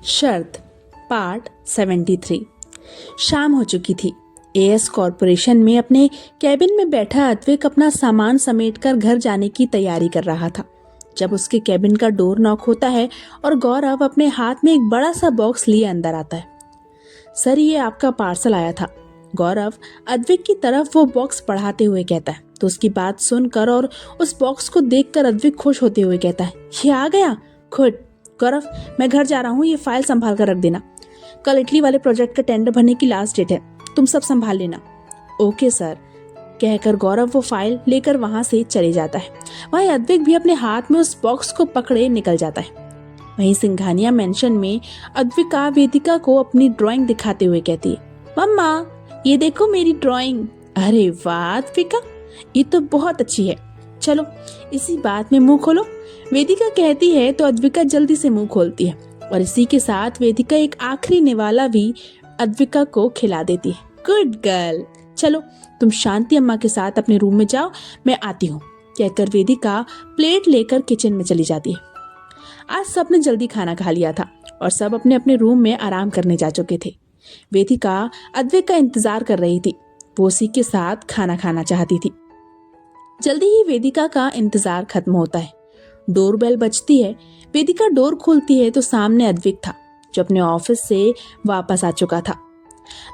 शर्त पार्ट 73। शाम हो चुकी थी। एएस कॉरपोरेशन में अपने कैबिन में बैठा अद्विक अपना सामान समेटकर घर जाने की तैयारी कर रहा था जब उसके कैबिन का डोर नॉक होता है और गौरव अपने हाथ में एक बड़ा सा बॉक्स लिए अंदर आता है। सर, ये आपका पार्सल आया था। गौरव अद्विक की तरफ वो बॉक्स बढ़ाते हुए कहता है तो उसकी बात सुनकर और उस बॉक्स को देखकर अद्विक खुश होते हुए कहता है, ये आ गया। गुड गौरव, मैं घर जा रहा हूँ, ये फाइल संभाल कर रख देना। कल इटली वाले प्रोजेक्ट का टेंडर भरने की लास्ट डेट है, तुम सब संभाल लेना। ओके सर, कहकर गौरव वो फाइल लेकर वहां से चले जाता है। वहीं अद्विक भी अपने हाथ में उस बॉक्स को पकड़े निकल जाता है। वहीं सिंघानिया मेंशन में अद्विका वेदिका को अपनी ड्राइंग दिखाते हुए कहती है, मम्मा ये देखो मेरी ड्राइंग। अरे वाह अद्विका, ये तो बहुत अच्छी है, चलो इसी बात में मुंह खोलो। वेदिका कहती है तो अद्विका जल्दी से मुंह खोलती है और इसी के साथ वेदिका एक आखिरी निवाला भी अद्विका को खिला देती है। गुड गर्ल, चलो तुम शांति अम्मा के साथ अपने रूम में जाओ, मैं आती हूँ, कहकर वेदिका प्लेट लेकर किचन में चली जाती है। आज सबने जल्दी खाना खा लिया था और सब अपने अपने रूम में आराम करने जा चुके थे। वेदिका अद्विक का इंतजार कर रही थी, वो उसी के साथ खाना खाना चाहती थी। जल्दी ही वेदिका का इंतजार खत्म होता है। डोरबेल बजती है। वेदिका डोर खोलती है तो सामने अद्विक था जो अपने ऑफिस से वापस आ चुका था।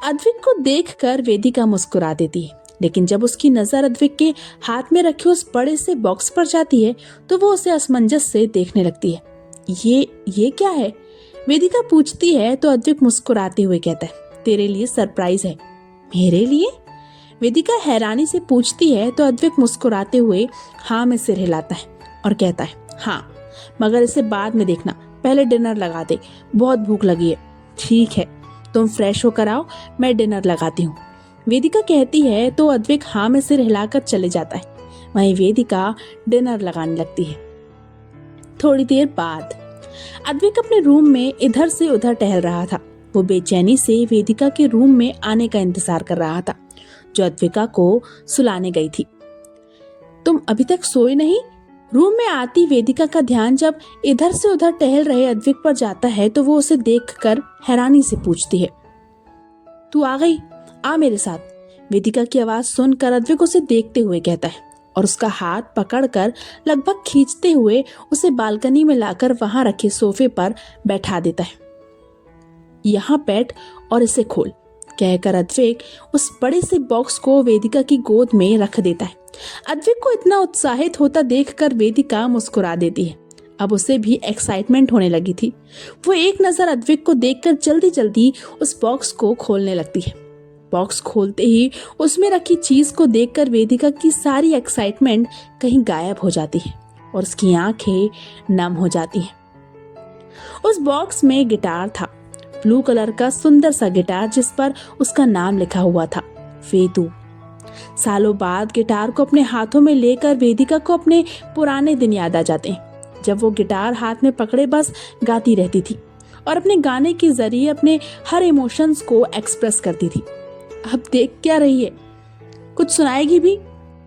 अद्विक को देखकर वेदिका मुस्कुरा देती है, लेकिन जब उसकी नजर अद्विक के हाथ में रखे उस बड़े से बॉक्स पर जाती है तो वो उसे असमंजस से देखने लगती है। ये क्या है? वेदिका पूछती है तो अद्विक मुस्कुराते हुए कहता है, तेरे लिए सरप्राइज है। मेरे लिए? वेदिका हैरानी से पूछती है तो अद्विक मुस्कुराते हुए हाँ में सिर हिलाता है और कहता है, हाँ मगर इसे बाद में देखना, पहले डिनर लगा दे, बहुत भूख लगी है। ठीक है, तुम फ्रेश होकर आओ, मैं डिनर लगाती हूँ, वेदिका कहती है तो अद्विक हाँ में सिर हिलाकर चले जाता है। वहीं वेदिका डिनर लगाने लगती है। थोड़ी देर बाद अद्विक अपने रूम में इधर से उधर टहल रहा था। वो बेचैनी से वेदिका के रूम में आने का इंतजार कर रहा था जो अद्विका को सुलाने गई थी। तुम अभी तक सोए नहीं? रूम में आती वेदिका का ध्यान जब इधर से उधर टहल रहे अद्विक पर जाता है तो वो उसे देखकर हैरानी से पूछती है, तू आ गई, आ मेरे साथ। वेदिका की आवाज सुनकर अद्विक उसे देखते हुए कहता है और उसका हाथ पकड़कर लगभग खींचते हुए उसे बालकनी में लाकर वहां रखे सोफे पर बैठा देता है। यहाँ बैठ और इसे खोल, कहकर अद्विक उस बड़े से बॉक्स को वेदिका की गोद में रख देता है। अद्विक को इतना उत्साहित होता देखकर वेदिका मुस्कुरा देती है। अब उसे भी एक्साइटमेंट होने लगी थी। वो एक नजर अद्विक को देखकर जल्दी जल्दी उस बॉक्स को खोलने लगती है। बॉक्स खोलते ही उसमें रखी चीज को देखकर वेदिका की सारी एक्साइटमेंट कहीं गायब हो जाती है और उसकी आंखें नम हो जाती हैं। उस बॉक्स में गिटार था, ब्लू कलर का सुंदर सा गिटार जिस पर उसका नाम लिखा हुआ था, वेदू। सालों बाद गिटार को अपने हाथों में लेकर वेदिका को अपने पुराने दिन याद आ जाते हैं जब वो गिटार हाथ में पकड़े बस गाती रहती थी और अपने गाने के जरिए अपने हर इमोशंस को एक्सप्रेस करती थी। अब देख क्या रही है, कुछ सुनाएगी भी?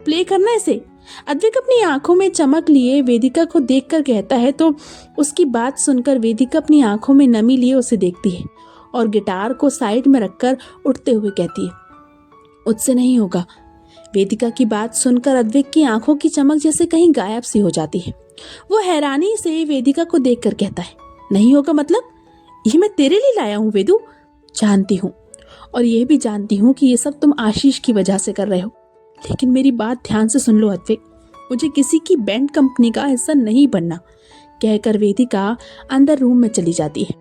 प्ले करना इसे। अद्विक अपनी आंखों में चमक लिए वेदिका को देखकर कहता है तो उसकी बात सुनकर वेदिका अपनी आंखों में नमी लिए उसे देखती है और गिटार को साइड में रखकर उठते हुए कहती है, उससे नहीं होगा। वेदिका की बात सुनकर अद्विक की आंखों की चमक जैसे कहीं गायब सी हो जाती है। वो हैरानी से वेदिका को देखकर कहता है, नहीं होगा मतलब? ये मैं तेरे लिए लाया हूँ वेदू। जानती हूँ, और ये भी जानती हूँ कि ये सब तुम आशीष की वजह से कर रहे हो, लेकिन मेरी बात ध्यान से सुन लो अद्विक, मुझे किसी की बैंड कंपनी का हिस्सा नहीं बनना, कहकर वेदिका अंदर रूम में चली जाती है।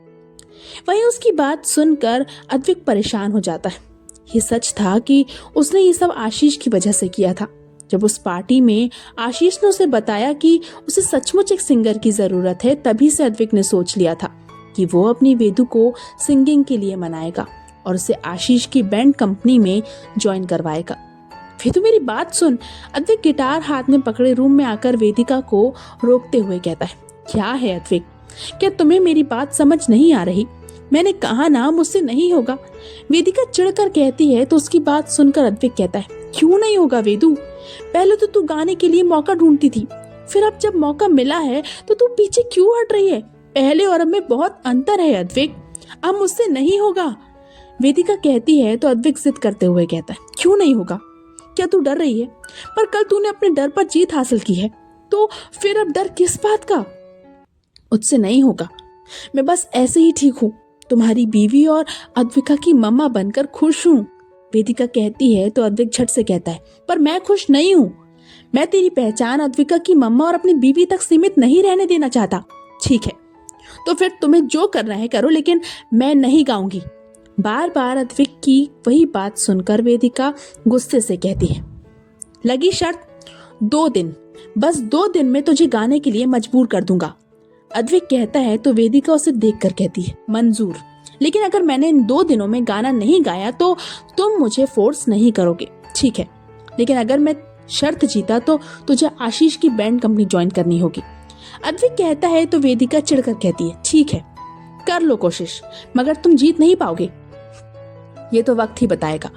वहीं उसकी बात सुनकर अद्विक परेशान हो जाता है। ये सच था कि उसने ये सब आशीष की वजह से किया था। जब उस पार्टी में आशीष ने उसे बताया कि उसे सचमुच एक सिंगर की जरूरत है, तभी से अद्विक ने सोच लिया था कि वो अपनी वेदू को सिंगिंग के लिए मनाएगा और उसे आशीष की बैंड कंपनी में ज्वाइन करवाएगा। वेदू मेरी बात सुन। अद्विक गिटार हाथ में पकड़े रूम में आकर वेदिका को रोकते हुए कहता है, क्या है अद्विक, क्या तुम्हें मेरी बात समझ नहीं आ रही? मैंने कहा ना मुझसे नहीं होगा। वेदिका चिढ़कर कहती है तो उसकी बात सुनकर अद्विक कहता है, क्यों नहीं होगा वेदू? पहले तो तू गाने के लिए मौका ढूंढती थी, फिर अब जब मौका मिला है तो तू पीछे क्यों हट रही है? पहले और अब में बहुत अंतर है अद्विक, अब मुझसे नहीं होगा। वेदिका कहती है तो अद्विक जिद करते हुए कहता है, क्यों नहीं होगा? क्या तू डर रही है? पर कल तूने अपने डर पर जीत हासिल की है, तो फिर अब डर किस बात का? मुझसे नहीं होगा, मैं बस ऐसे ही ठीक हूँ, तुम्हारी बीवी और अद्विका की मम्मा बनकर खुश हूँ। वेदिका कहती है तो अद्विक झट से कहता है, पर मैं खुश नहीं हूँ। मैं तेरी पहचान अद्विका की मम्मा और अपनी बीवी तक सीमित नहीं रहने देना चाहता। ठीक है, तो फिर तुम्हें जो करना है करो, लेकिन मैं नहीं गाऊंगी। बार बार अद्विक की वही बात सुनकर वेदिका गुस्से से कहती है, लगी शर्त 2 दिन, बस 2 दिन में तुझे गाने के लिए मजबूर कर दूंगा। अद्विक कहता है तो वेदिका उसे देखकर कहती है, मंजूर, लेकिन अगर मैंने इन 2 दिनों में गाना नहीं गाया तो तुम मुझे फोर्स नहीं करोगे। ठीक है, लेकिन अगर मैं शर्त जीता तो तुझे आशीष की बैंड कंपनी ज्वाइन करनी होगी। अद्विक कहता है तो वेदिका चिढ़कर कहती है, ठीक है, कर लो कोशिश, मगर तुम जीत नहीं पाओगे, ये तो वक्त ही बताएगा।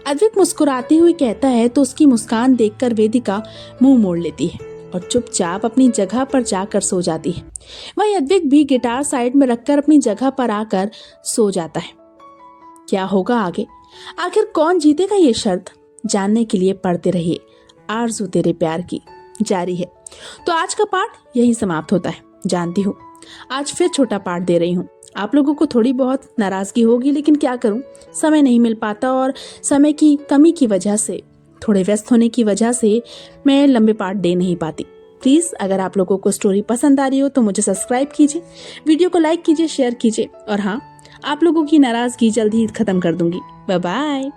अद्विक मुस्कुराते हुए कहता है तो उसकी मुस्कान देखकर वेदिका मुंह मोड़ लेती है और चुपचाप अपनी जगह पर जाकर सो जाती है। वहीं अद्विक भी गिटार साइड में रखकर अपनी जगह पर आकर सो जाता है। क्या होगा आगे, आखिर कौन जीतेगा, ये शर्त जानने के लिए पढ़ते रहिए आरज़ू तेरे प्यार की जारी है। तो आज का पाठ यही समाप्त होता है। जानती हूँ आज फिर छोटा पाठ दे रही हूँ, आप लोगों को थोड़ी बहुत नाराजगी होगी, लेकिन क्या करूँ, समय नहीं मिल पाता और समय की कमी की वजह से, थोड़े व्यस्त होने की वजह से मैं लंबे पाठ दे नहीं पाती। प्लीज़ अगर आप लोगों को स्टोरी पसंद आ रही हो तो मुझे सब्सक्राइब कीजिए, वीडियो को लाइक कीजिए, शेयर कीजिए, और हाँ, आप लोगों की नाराज़गी जल्द ही ख़त्म कर दूंगी। Bye bye.